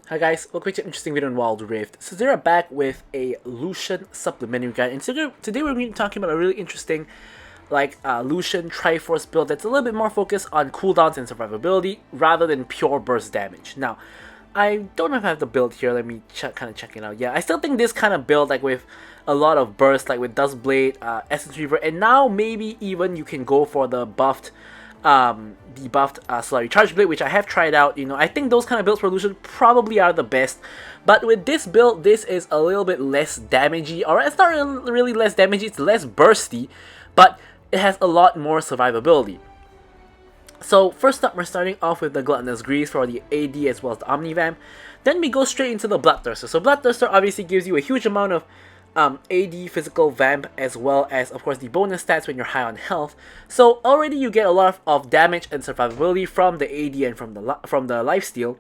Hi guys, welcome to an interesting video on Wild Rift. So today we're back with a Lucian supplementary guide, and today we're going to be talking about a really interesting Lucian TRIFORCE build that's a little bit more focused on cooldowns and survivability rather than pure burst damage. Now, I don't know if I have the build here, let me kind of check it out. Yeah, I still think this kind of build, like with a lot of burst, like with Dustblade, Essence Reaver, and now maybe even you can go for the buffed Solar Recharge Blade, which I have tried out. You know, I think those kind of builds for Lucian probably are the best. But with this build, this is a little bit less damagey, or it's not really less damagey, it's less bursty, but it has a lot more survivability. So first up, we're starting off with the Gluttonous Grease for the AD as well as the Omnivamp. Then we go straight into the Bloodthirster. So Bloodthirster obviously gives you a huge amount of AD physical vamp, as well as of course the bonus stats when you're high on health. So already you get a lot of damage and survivability from the AD and from the lifesteal.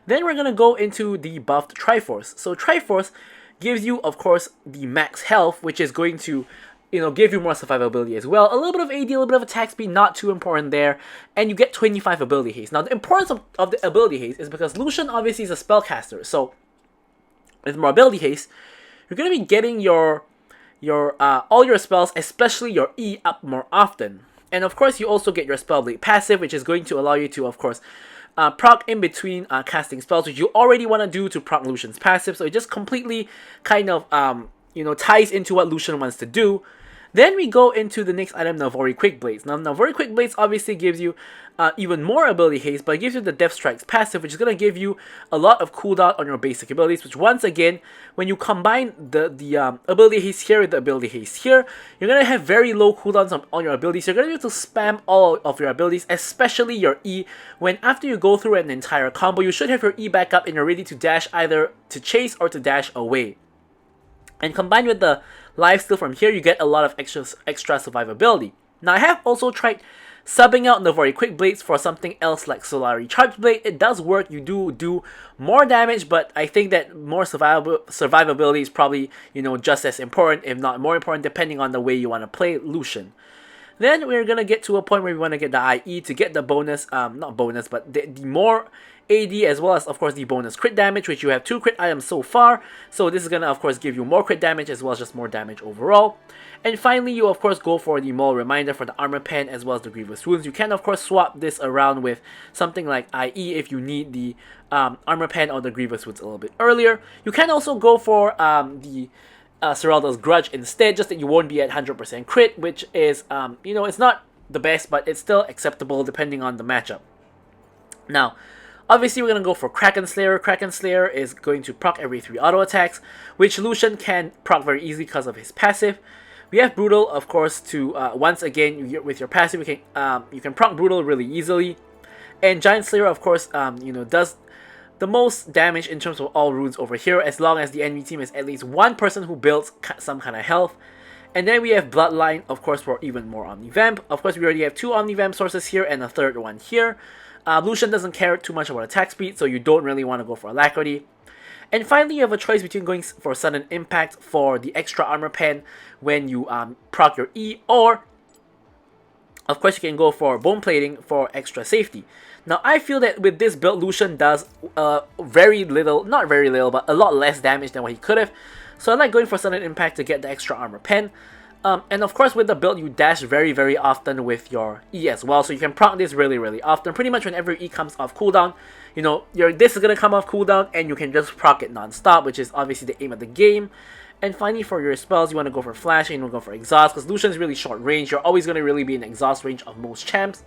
Then we're gonna go into the buffed Triforce. So Triforce gives you of course the max health, which is going to give you more survivability as well. A little bit of AD, a little bit of attack speed, not too important there. And you get 25 ability haste. Now the importance of the ability haste is because Lucian obviously is a spellcaster. So with more ability haste, you're going to be getting your all your spells, especially your E, up more often. And of course, you also get your Spellblade passive, which is going to allow you to, of course, proc in between casting spells, which you already want to do to proc Lucian's passive. So it just completely kind of, ties into what Lucian wants to do. Then we go into the next item, Navori Quick Blades. Now, Navori Quick Blades obviously gives you even more ability haste, but it gives you the Death Strikes passive, which is going to give you a lot of cooldown on your basic abilities, which once again, when you combine the ability haste here with the ability haste here, you're going to have very low cooldowns on your abilities. You're going to be able to spam all of your abilities, especially your E, when after you go through an entire combo, you should have your E back up and you're ready to dash either to chase or to dash away. And combined with the lifesteal from here, you get a lot of extra survivability. Now, I have also tried subbing out Navori Quick Blades for something else like Solar Recharge Blade. It does work, you do more damage, but I think that more survivability is probably, just as important, if not more important, depending on the way you want to play Lucian. Then we're going to get to a point where we want to get the IE to get the bonus, not bonus, but the more AD, as well as of course the bonus crit damage, which you have 2 crit items so far. So this is going to of course give you more crit damage as well as just more damage overall. And finally, you of course go for the Maul Reminder for the Armor Pen as well as the Grievous Wounds. You can of course swap this around with something like IE if you need the Armor Pen or the Grievous Wounds a little bit earlier. You can also go for the Seralda's Grudge instead, just that you won't be at 100% crit, which is, it's not the best, but it's still acceptable depending on the matchup. Now, obviously we're going to go for Kraken Slayer. Kraken Slayer is going to proc every 3 auto attacks, which Lucian can proc very easily because of his passive. We have Brutal, of course, to, once again, with your passive, you can proc Brutal really easily. And Giant Slayer, of course, does the most damage in terms of all runes over here, as long as the enemy team is at least one person who builds some kind of health. And then we have Bloodline, of course, for even more Omnivamp. Of course, we already have 2 Omnivamp sources here and a third one here. Lucian doesn't care too much about attack speed, so you don't really want to go for Alacrity. And finally, you have a choice between going for Sudden Impact for the extra Armor Pen when you proc your E, or of course, you can go for Bone Plating for extra safety. Now, I feel that with this build, Lucian does very little, not very little, but a lot less damage than what he could have. So I like going for Sudden Impact to get the extra Armor Pen. And of course, with the build, you dash very, very often with your E as well. So you can proc this really, really often. Pretty much whenever E comes off cooldown, this is going to come off cooldown and you can just proc it non-stop, which is obviously the aim of the game. And finally, for your spells, you want to go for Flash and you want to go for Exhaust, because Lucian is really short range. You're always going to really be in exhaust range of most champs.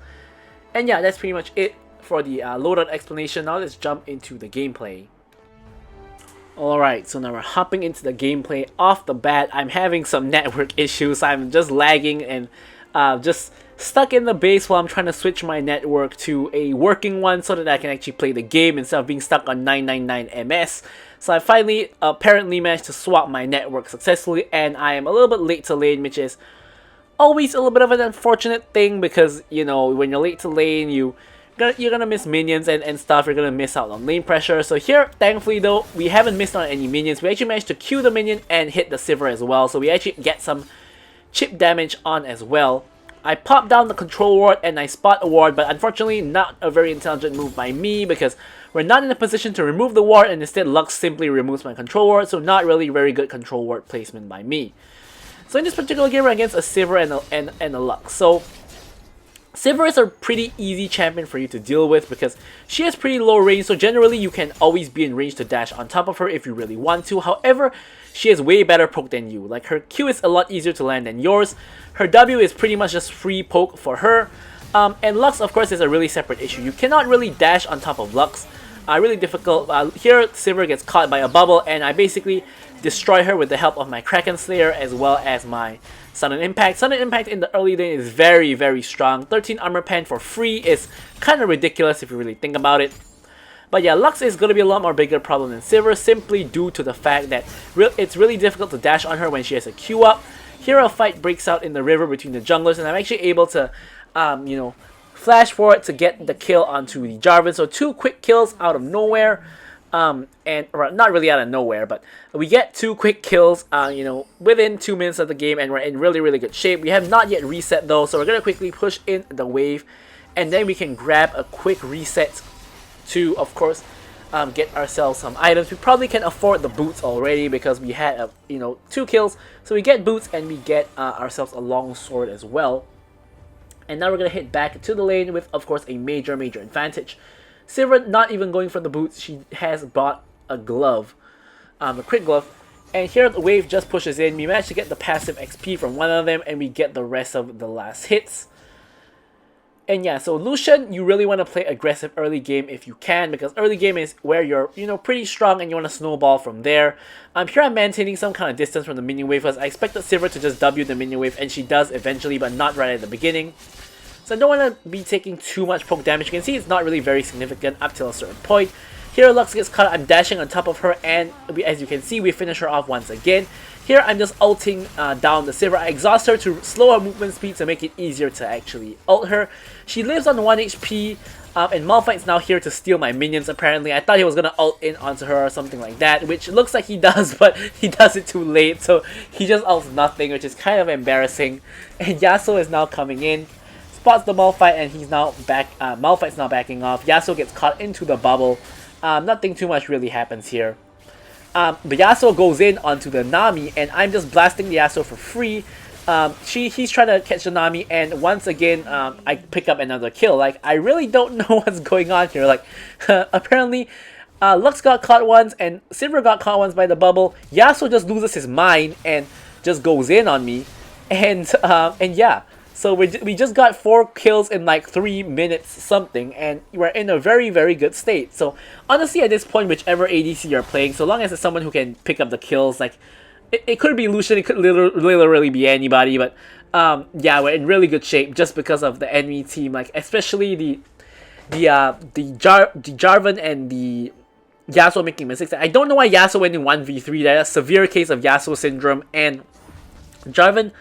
And yeah, that's pretty much it for the loadout explanation. Now let's jump into the gameplay. Alright, so now we're hopping into the gameplay. Off the bat, I'm having some network issues. I'm just lagging and just stuck in the base while I'm trying to switch my network to a working one so that I can actually play the game instead of being stuck on 999 MS. So I finally apparently managed to swap my network successfully, and I am a little bit late to lane, which is always a little bit of an unfortunate thing because, when you're late to lane, you're gonna miss minions and stuff. You're gonna miss out on lane pressure. So here, thankfully though, we haven't missed on any minions. We actually managed to Q the minion and hit the Sivir as well. So we actually get some chip damage on as well. I pop down the control ward and I spot a ward, but unfortunately not a very intelligent move by me because we're not in a position to remove the ward, and instead Lux simply removes my control ward, so not really very good control ward placement by me. So in this particular game, we're against a Sivir and a Lux. So Sivir is a pretty easy champion for you to deal with because she has pretty low range, so generally you can always be in range to dash on top of her if you really want to. However, she has way better poke than you. Like, her Q is a lot easier to land than yours. Her W is pretty much just free poke for her. And Lux, of course, is a really separate issue. You cannot really dash on top of Lux. Really difficult. Here, Sivir gets caught by a bubble, and I basically destroy her with the help of my Kraken Slayer as well as my Sudden Impact. Sudden Impact in the early lane is very, very strong. 13 Armor Pen for free is kind of ridiculous if you really think about it. But yeah, Lux is going to be a lot more bigger problem than Sivir, simply due to the fact that it's really difficult to dash on her when she has a Q up. Here a fight breaks out in the river between the junglers, and I'm actually able to, you know, flash forward to get the kill onto the Jarvan. So 2 quick kills out of nowhere. Or not really out of nowhere, but we get 2 quick kills, you know, within 2 minutes of the game, and we're in really, really good shape. We have not yet reset though, so we're gonna quickly push in the wave, and then we can grab a quick reset to, of course, get ourselves some items. We probably can afford the boots already because we had, you know, 2 kills, so we get boots and we get ourselves a long sword as well. And now we're gonna hit back to the lane with, of course, a major advantage. Sivir not even going for the boots, she has bought a glove, a crit glove, and here the wave just pushes in. We manage to get the passive XP from one of them, and we get the rest of the last hits. And yeah, so Lucian, you really want to play aggressive early game if you can, because early game is where you're, you know, pretty strong and you want to snowball from there. Here I'm maintaining some kind of distance from the minion wave because I expected Sivir to just W the minion wave, and she does eventually, but not right at the beginning. So I don't want to be taking too much poke damage. You can see it's not really very significant up till a certain point. Here Lux gets caught, I'm dashing on top of her, and as you can see, we finish her off once again. Here I'm just ulting down the Sivir. I exhaust her to slow her movement speed to make it easier to actually ult her. She lives on 1 HP, and Malphite's now here to steal my minions apparently. I thought he was going to ult in onto her or something like that, which looks like he does, but he does it too late, so he just ults nothing, which is kind of embarrassing. And Yasuo is now coming in, spots the Malphite, and he's now back. Malphite's now backing off. Yasuo gets caught into the bubble. Nothing too much really happens here. But Yasuo goes in onto the Nami, and I'm just blasting the Yasuo for free. He's trying to catch the Nami, and once again, I pick up another kill. Like, I really don't know what's going on here. Like, apparently, Lux got caught once, and Sivir got caught once by the bubble. Yasuo just loses his mind and just goes in on me, and yeah. So we just got 4 kills in like 3 minutes something, and we're in a very good state. So honestly, at this point, whichever ADC you're playing, so long as it's someone who can pick up the kills, like it could be Lucian, it could literally be anybody, but yeah, we're in really good shape just because of the enemy team, like especially the Jarvan and the Yasuo making mistakes. I don't know why Yasuo went in 1v3. That's a severe case of Yasuo syndrome, and Jarvan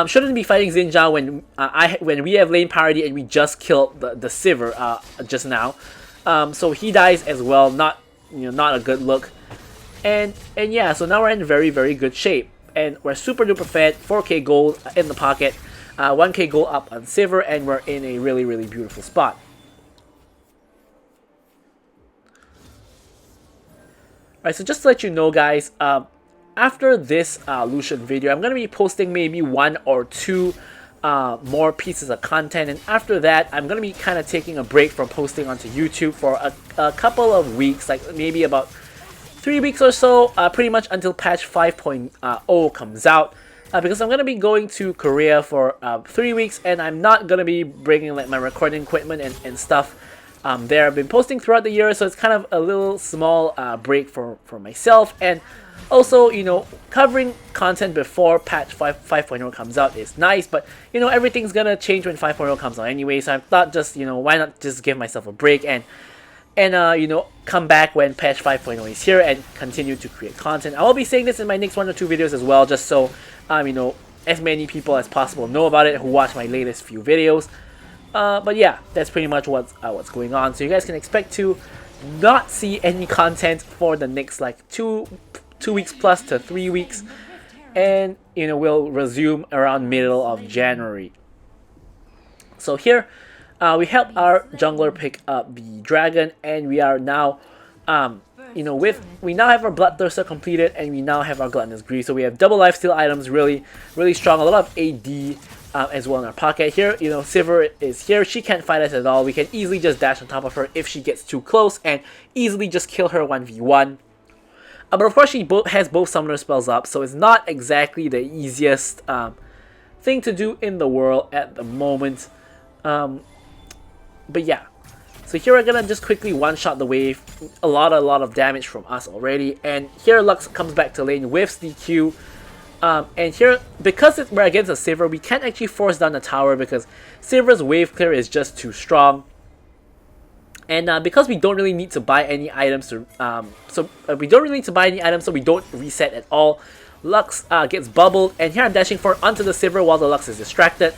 shouldn't be fighting Xinjiao when we have lane parity and we just killed the Sivir just now. So he dies as well. Not a good look. And yeah, so now we're in very good shape, and we're super duper fed. 4k gold in the pocket, 1k gold up on Sivir, and we're in a really beautiful spot. Alright, so just to let you know, guys, after this Lucian video, I'm going to be posting maybe 1 or 2 more pieces of content, and after that, I'm going to be kind of taking a break from posting onto YouTube for a couple of weeks, like maybe about 3 weeks or so, pretty much until patch 5.0 comes out, because I'm going to be going to Korea for 3 weeks, and I'm not going to be bringing like my recording equipment and stuff there. I've been posting throughout the year, so it's kind of a little small break for myself, and also, you know, covering content before patch 5.0 comes out is nice, but, you know, everything's gonna change when 5.0 comes out anyway, so I thought just, you know, why not just give myself a break and you know, come back when patch 5.0 is here and continue to create content. I will be saying this in my next 1 or 2 videos as well, just so, you know, as many people as possible know about it who watch my latest few videos. But yeah, that's pretty much what's going on, so you guys can expect to not see any content for the next, like, 2 weeks plus to 3 weeks, and you know, we'll resume around middle of January. So here, we help our jungler pick up the dragon, and we are now, you know, we now have our Bloodthirster completed, and we now have our Gluttonous Greed. So we have double lifesteal items, really strong. A lot of AD as well in our pocket. Here, you know, Sivir is here. She can't fight us at all. We can easily just dash on top of her if she gets too close, and easily just kill her 1v1. But of course, she has both summoner spells up, so it's not exactly the easiest thing to do in the world at the moment. But yeah, so here we're gonna just quickly one-shot the wave. A lot of damage from us already, and here Lux comes back to lane, whiffs the Q. And here, because we're against a Sivir, we can't actually force down the tower because Sivir's wave clear is just too strong. And because we don't really need to buy any items to, so we don't reset at all. Lux gets bubbled, and here I'm dashing forward onto the Sivir while the Lux is distracted.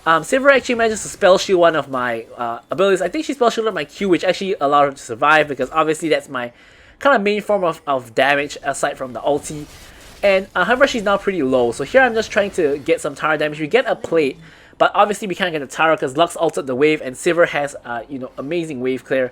Sivir actually manages to spell shield one of my abilities. I think she spell shielded my Q, which actually allowed her to survive because obviously that's my kind of main form of damage aside from the ulti. And however, she's now pretty low. So here I'm just trying to get some tower damage. We get a plate, but obviously we can't get a tower because Lux ulted the wave, and Sivir has you know, amazing wave clear.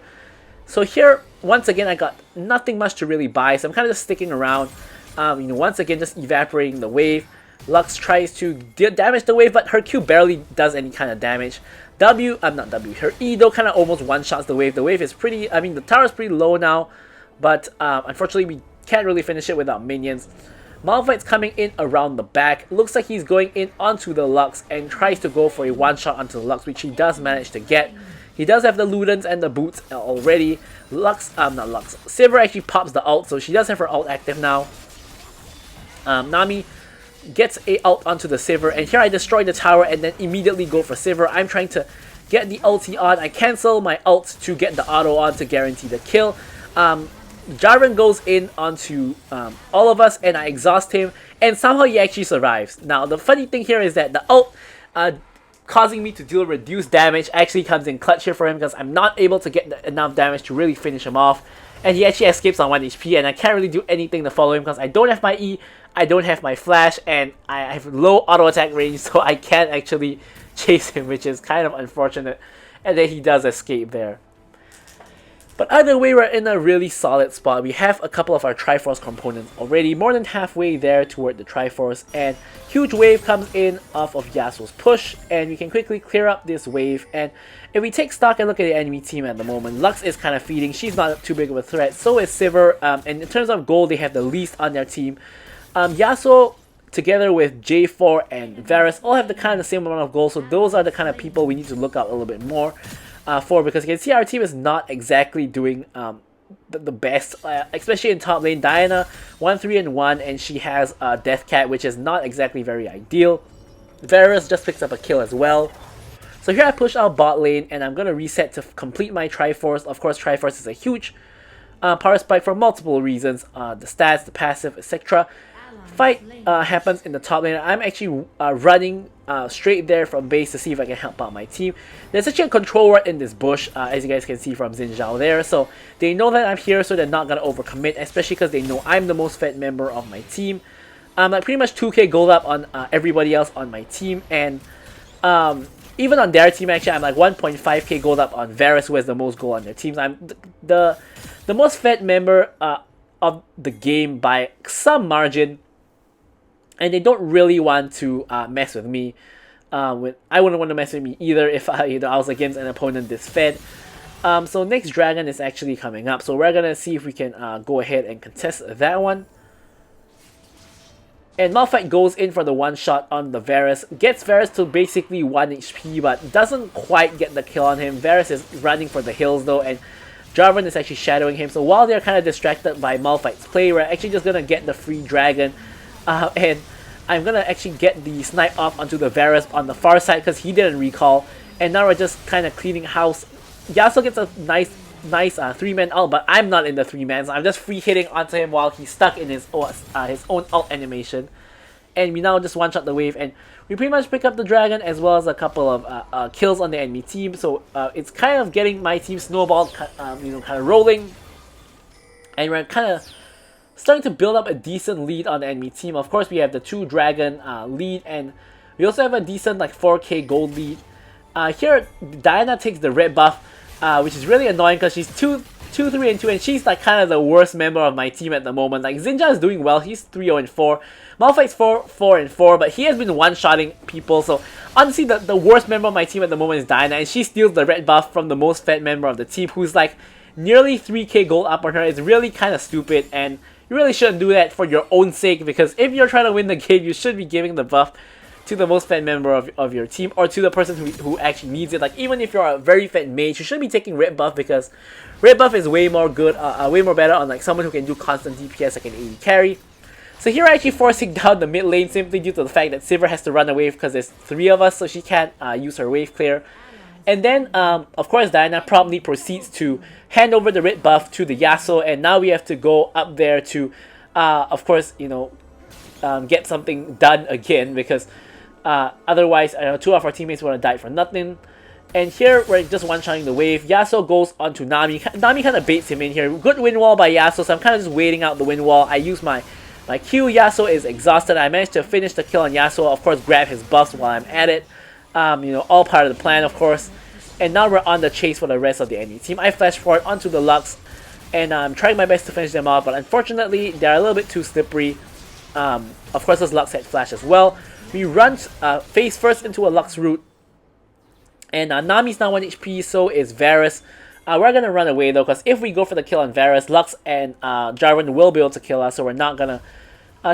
So here, once again, I got nothing much to really buy, so I'm kind of just sticking around. You know, once again, just evaporating the wave. Lux tries to damage the wave, but her Q barely does any kind of damage. Her E though kind of almost one-shots the wave. The wave is pretty, I mean, the tower is pretty low now, but unfortunately we can't really finish it without minions. Malphite's coming in around the back. Looks like he's going in onto the Lux and tries to go for a one-shot onto the Lux, which he does manage to get. He does have the Ludens and the boots already. Sivir actually pops the ult, so she does have her ult active now. Nami gets a ult onto the Sivir, and here I destroy the tower and then immediately go for Sivir. I'm trying to get the ulti on. I cancel my ult to get the auto on to guarantee the kill. Jarvan goes in onto all of us, and I exhaust him, and somehow he actually survives. Now, the funny thing here is that the ult causing me to deal reduced damage actually comes in clutch here for him because I'm not able to get enough damage to really finish him off. And he actually escapes on 1 HP, and I can't really do anything to follow him because I don't have my E, I don't have my flash, and I have low auto attack range, so I can't actually chase him, which is kind of unfortunate. And then he does escape there. But either way, we're in a really solid spot. We have a couple of our TRIFORCE components already, more than halfway there toward the TRIFORCE, and huge wave comes in off of Yasuo's push, and we can quickly clear up this wave. And if we take stock and look at the enemy team at the moment, Lux is kind of feeding. She's not too big of a threat. So is Sivir, and in terms of gold, they have the least on their team. Yasuo, together with J4 and Varus, all have the kind of same amount of gold, so those are the kind of people we need to look out a little bit more for, because you can see our team is not exactly doing the best, especially in top lane. Diana 1-3-1, and she has Death Cat, which is not exactly very ideal. Varus just picks up a kill as well. So here I push out bot lane, and I'm going to reset to complete my TRIFORCE. Of course, TRIFORCE is a huge power spike for multiple reasons, the stats, the passive, etc. Fight happens in the top lane. I'm actually running straight there from base to see if I can help out my team. There's actually a control ward in this bush, as you guys can see from Xin Zhao there, so they know that I'm here, so they're not going to overcommit, especially because they know I'm the most fed member of my team. I'm like pretty much 2k gold up on everybody else on my team, and even on their team actually I'm like 1.5k gold up on Varus, who has the most gold on their teams. I'm the most fed member of the game by some margin, and they don't really want to mess with me. I wouldn't want to mess with me either if I was against an opponent this fed. So next dragon is actually coming up, so we're gonna see if we can go ahead and contest that one. And Malphite goes in for the one shot on the Varus, gets Varus to basically 1 HP, but doesn't quite get the kill on him. Varus is running for the hills though, and Jarvan is actually shadowing him. So while they're kind of distracted by Malphite's play, we're actually just gonna get the free dragon. And I'm gonna actually get the snipe off onto the Varus on the far side because he didn't recall. And now we're just kind of cleaning house. Yasuo gets a nice 3-man ult, but I'm not in the 3-man, so I'm just free hitting onto him while he's stuck in his own ult animation. And we now just one-shot the wave, and we pretty much pick up the dragon as well as a couple of kills on the enemy team. So it's kind of getting my team snowballed, kind of rolling. And we're kind of starting to build up a decent lead on the enemy team. Of course, we have the 2 dragon lead, and we also have a decent like 4k gold lead. Here, Diana takes the red buff, which is really annoying because she's 2, 3, and 2, and she's like kind of the worst member of my team at the moment. Like Zinja is doing well, he's 3-0 and 4. Malphite's 4 and 4, but he has been one-shotting people. So honestly, the worst member of my team at the moment is Diana, and she steals the red buff from the most fed member of the team, who's like nearly 3k gold up on her. It's really kind of stupid, and you really shouldn't do that for your own sake, because if you're trying to win the game, you should be giving the buff to the most fed member of your team, or to the person who actually needs it. Like, even if you're a very fed mage, you should be taking red buff, because red buff is way more good, way more better on like someone who can do constant DPS like an AD carry. So here, actually forcing down the mid lane simply due to the fact that Sivir has to run away because there's 3 of us, so she can't use her wave clear. And then, of course, Diana promptly proceeds to hand over the red buff to the Yasuo, and now we have to go up there to, of course, you know, get something done again, because otherwise, 2 of our teammates would have died for nothing. And here, we're just one-shotting the wave. Yasuo goes onto Nami. Nami kind of baits him in here. Good wind wall by Yasuo, so I'm kind of just waiting out the wind wall. I use my Q. Yasuo is exhausted. I managed to finish the kill on Yasuo. Of course, grab his buffs while I'm at it. You know, all part of the plan, of course. And now we're on the chase for the rest of the enemy team. I flash forward onto the Lux, and I'm trying my best to finish them off, but unfortunately, they're a little bit too slippery. Of course, this Lux had flash as well. We run face first into a Lux root, and Nami's now 1 HP, so is Varus. We're gonna run away though, because if we go for the kill on Varus, Lux and Jarvan will be able to kill us, so we're not gonna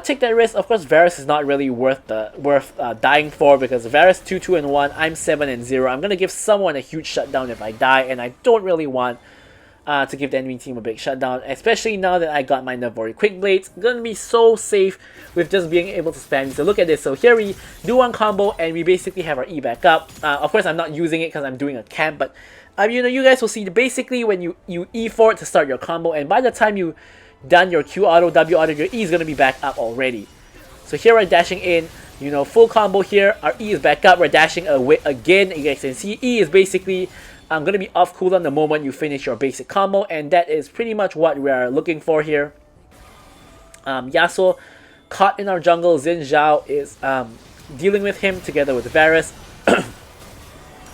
take that risk. Of course, Varus is not really worth dying for, because Varus 2, 2, and 1. I'm 7 and 0. I'm gonna give someone a huge shutdown if I die, and I don't really want to give the enemy team a big shutdown, especially now that I got my Navori Quick Blades. Gonna be so safe with just being able to spam. So look at this. So here we do one combo, and we basically have our E back up. Of course, I'm not using it because I'm doing a camp, but you know, you guys will see basically when you E for it to start your combo, and by the time you done your Q auto, W auto, your E is gonna be back up already. So here we're dashing in, you know, full combo here. Our E is back up. We're dashing away again. You guys can see E is basically gonna be off cooldown the moment you finish your basic combo, and that is pretty much what we are looking for here. Yasuo caught in our jungle. Xin Zhao is dealing with him together with Varus.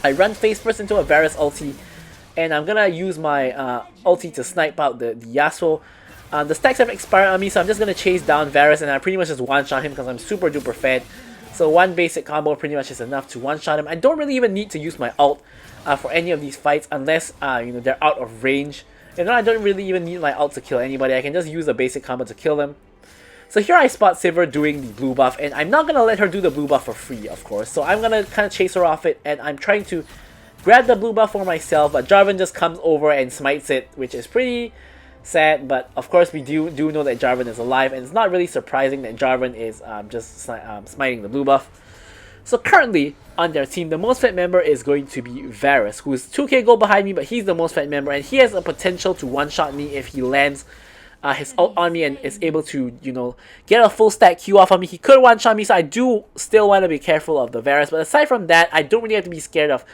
I run face first into a Varus ulti, and I'm gonna use my ulti to snipe out the Yasuo. The stacks have expired on me, so I'm just gonna chase down Varus, and I pretty much just one-shot him because I'm super duper fed. So one basic combo pretty much is enough to one-shot him. I don't really even need to use my ult for any of these fights, unless you know, they're out of range. You know, I don't really even need my ult to kill anybody. I can just use a basic combo to kill them. So here I spot Sivir doing the blue buff, and I'm not gonna let her do the blue buff for free, of course. So I'm gonna kind of chase her off it, and I'm trying to grab the blue buff for myself, but Jarvan just comes over and smites it, which is pretty sad. But of course, we do know that Jarvan is alive, and it's not really surprising that Jarvan is just smiting the blue buff. So currently on their team, the most fed member is going to be Varus, who is 2k gold behind me, but he's the most fed member, and he has a potential to one-shot me if he lands his ult on me and is able to, you know, get a full stack Q off of me. He could one-shot me, so I do still want to be careful of the Varus. But aside from that, I don't really have to be scared of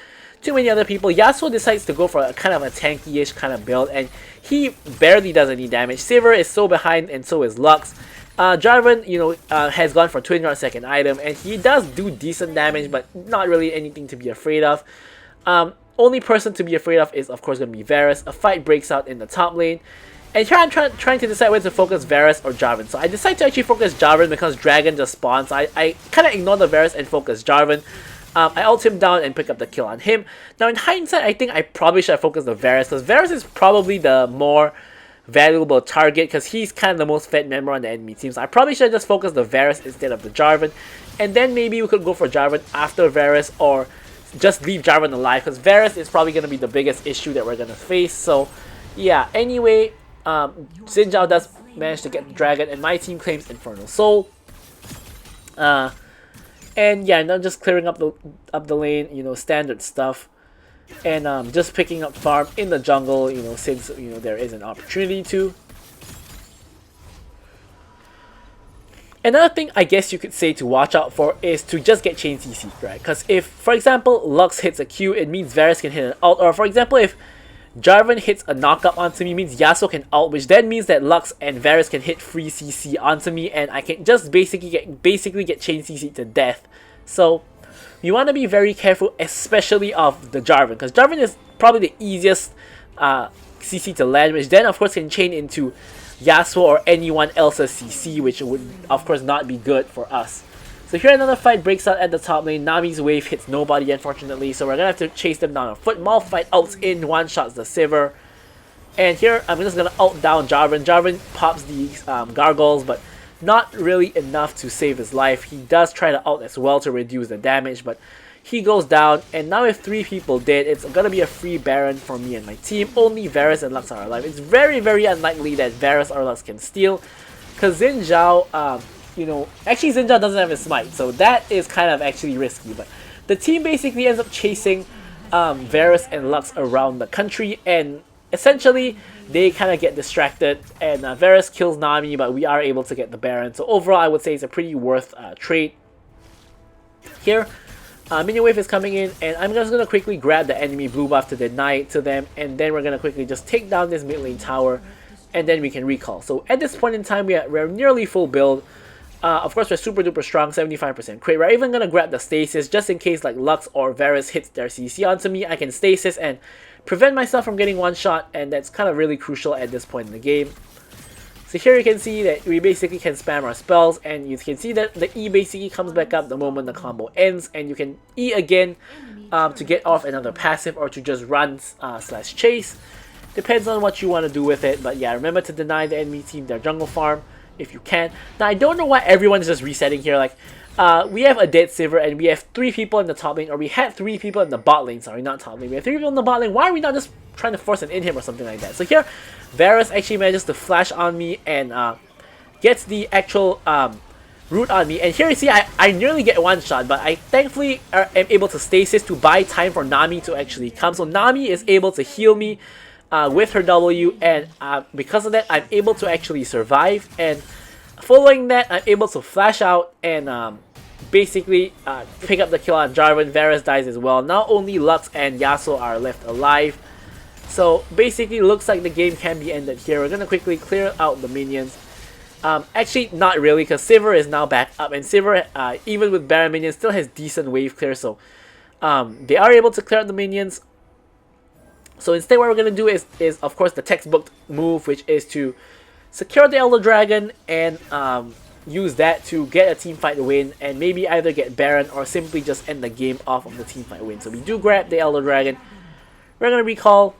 too many other people. Yasuo decides to go for a kind of a tanky-ish kind of build, and he barely does any damage. Sivir is so behind, and so is Lux. Jarvan, you know, has gone for twin rod second item, and he does do decent damage, but not really anything to be afraid of. Only person to be afraid of is, of course, going to be Varus. A fight breaks out in the top lane, and here I'm trying to decide whether to focus Varus or Jarvan. So I decide to actually focus Jarvan because Dragon just spawns. So I kind of ignore the Varus and focus Jarvan. I ult him down and pick up the kill on him. Now in hindsight, I think I probably should have focused the Varus, because Varus is probably the more valuable target, because he's kind of the most fed member on the enemy team. So I probably should have just focused the Varus instead of the Jarvan, and then maybe we could go for Jarvan after Varus, or just leave Jarvan alive, because Varus is probably going to be the biggest issue that we're going to face. So yeah, anyway, Xin Zhao does manage to get the dragon, and my team claims Infernal Soul. And yeah, now just clearing up the lane, you know, standard stuff. And just picking up farm in the jungle, you know, since, you know, there is an opportunity to. Another thing I guess you could say to watch out for is to just get chain CC, right? Because if, for example, Lux hits a Q, it means Varus can hit an ult. Or for example, if Jarvan hits a knockup onto me, means Yasuo can ult, which then means that Lux and Varus can hit free CC onto me, and I can just basically get chain CC to death. So we want to be very careful, especially of the Jarvan, because Jarvan is probably the easiest CC to land, which then of course can chain into Yasuo or anyone else's CC, which would of course not be good for us. So here another fight breaks out at the top lane. Nami's wave hits nobody, unfortunately, so we're gonna have to chase them down on foot. Malphite ults in, one-shots the Sivir. And here I'm just gonna ult down Jarvan. Jarvan pops the gargoyles, but not really enough to save his life. He does try to ult as well to reduce the damage, but he goes down. And now with 3 people dead, it's gonna be a free Baron for me and my team. Only Varus and Lux are alive. It's very, very unlikely that Varus or Lux can steal, because Xin Zhao, you know, actually Xin Zhao doesn't have his smite, so that is kind of actually risky. But the team basically ends up chasing Varus and Lux around the country, and essentially they kind of get distracted, and Varus kills Nami, but we are able to get the Baron. So overall I would say it's a pretty worth trade. Here minion wave is coming in, and I'm just going to quickly grab the enemy blue buff to deny it to them, and then we're going to quickly just take down this mid lane tower, and then we can recall. So at this point in time we're nearly full build. Of course we're super duper strong, 75% crit. We're even going to grab the stasis just in case like Lux or Varus hits their CC onto me. I can stasis and prevent myself from getting one shot, and that's kind of really crucial at this point in the game. So here you can see that we basically can spam our spells, and you can see that the E basically comes back up the moment the combo ends, and you can E again to get off another passive, or to just run slash chase. Depends on what you want to do with it, but yeah, remember to deny the enemy team their jungle farm if you can. Now I don't know why everyone is just resetting here. Like we have a dead Sivir, and we have 3 people in the top lane, or we had 3 people in the bot lane, sorry, not top lane. We have 3 people in the bot lane. Why are we not just trying to force an in him or something like that? So here, Varus actually manages to flash on me and gets the actual root on me. And here you see I nearly get one shot, but I thankfully am able to stasis to buy time for Nami to actually come. So Nami is able to heal me with her W, and because of that I'm able to actually survive. And following that, I'm able to flash out and basically pick up the kill on Jarvan. Varus dies as well. Now only Lux and Yasuo are left alive. So basically looks like the game can be ended here. We're going to quickly clear out the minions. Actually not really, because Sivir is now back up, and Sivir even with Baron minions still has decent wave clear, so they are able to clear out the minions. So instead what we're going to do is of course the textbook move, which is to secure the Elder Dragon and use that to get a teamfight win, and maybe either get Baron or simply just end the game off of the teamfight win. So we do grab the Elder Dragon. We're going to recall,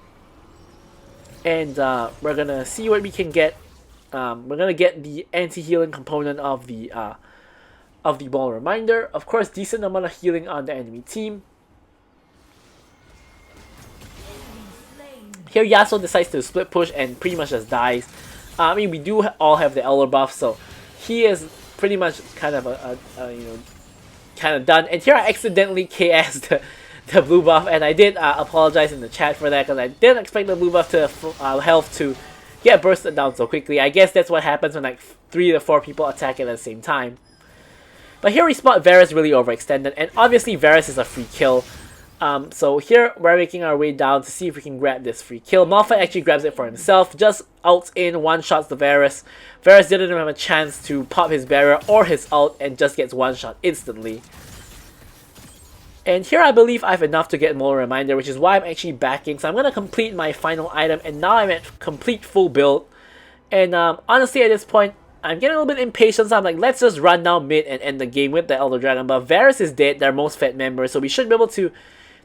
and we're going to see what we can get. We're going to get the anti-healing component of the Ball Reminder. Of course, decent amount of healing on the enemy team. Here Yasuo decides to split push and pretty much just dies. I mean, we do all have the Elder buff, so he is pretty much kind of you know, kind of done. And here I accidentally KS'd the blue buff, and I did apologize in the chat for that, because I didn't expect the blue buff to health to get bursted down so quickly. I guess that's what happens when like 3 to 4 people attack at the same time. But here we spot Varus really overextended, and obviously Varus is a free kill. So here we're making our way down to see if we can grab this free kill. Malphite actually grabs it for himself, just ults in, one-shots the Varus. Varus didn't even have a chance to pop his barrier or his ult, and just gets one-shot instantly. And here I believe I have enough to get more Reminder, which is why I'm actually backing. So I'm going to complete my final item, and now I'm at complete full build. And honestly at this point, I'm getting a little bit impatient, so I'm like, let's just run down mid and end the game with the Elder Dragon. But Varus is dead, their most fed member, so we should be able to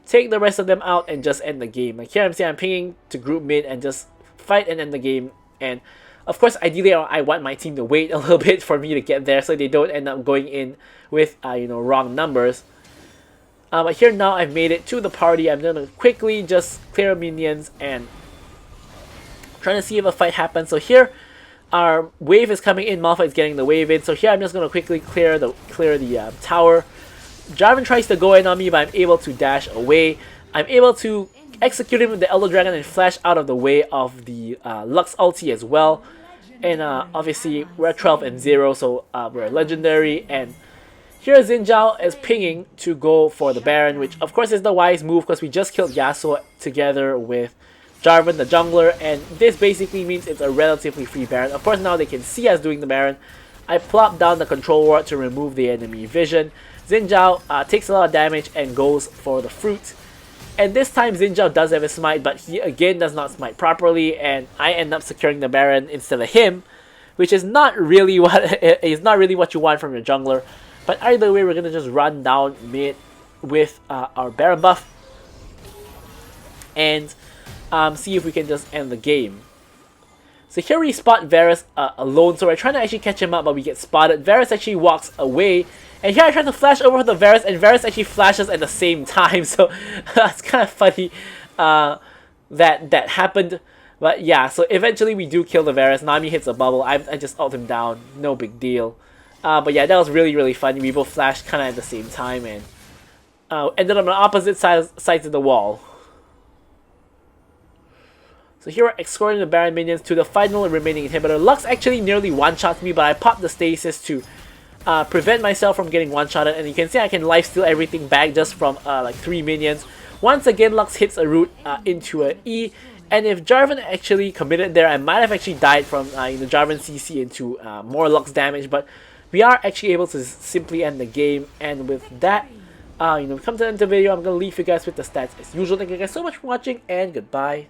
take the rest of them out and just end the game. Like here I'm saying, I'm pinging to group mid and just fight and end the game. And of course, ideally I want my team to wait a little bit for me to get there, so they don't end up going in with you know, wrong numbers. But here now I've made it to the party. I'm gonna quickly just clear minions and trying to see if a fight happens. So here our wave is coming in. Malphite is getting the wave in. So here I'm just gonna quickly clear the tower. Jarvan tries to go in on me, but I'm able to dash away. I'm able to execute him with the Elder Dragon and flash out of the way of the Lux ulti as well. And obviously we're 12-0, so we're legendary. And here Xin Zhao is pinging to go for the Baron, which of course is the wise move, because we just killed Yasuo together with Jarvan the jungler, and this basically means it's a relatively free Baron. Of course now they can see us doing the Baron. I plop down the control ward to remove the enemy vision. Xin Zhao takes a lot of damage and goes for the fruit. And this time Xin Zhao does have a smite, but he again does not smite properly, and I end up securing the Baron instead of him, which is not really what you want from your jungler. But either way, we're gonna just run down mid with our Baron buff and see if we can just end the game. So here we spot Varus alone, so we're trying to actually catch him up, but we get spotted. Varus actually walks away, and here I try to flash over the Varus, and Varus actually flashes at the same time, so that's kind of funny that happened. But yeah, so eventually we do kill the Varus. Nami hits a bubble, I just ult him down, no big deal. But yeah, that was really funny. We both flashed kind of at the same time, and ended up on opposite sides of the wall. So here we're escorting the Baron minions to the final remaining inhibitor. Lux actually nearly one-shots me, but I popped the stasis to prevent myself from getting one-shotted. And you can see I can lifesteal everything back just from like 3 minions. Once again, Lux hits a root into an E. And if Jarvan actually committed there, I might have actually died from Jarvan CC into more Lux damage. But we are actually able to simply end the game. And with that, come to the end of the video. I'm going to leave you guys with the stats as usual. Thank you guys so much for watching, and goodbye.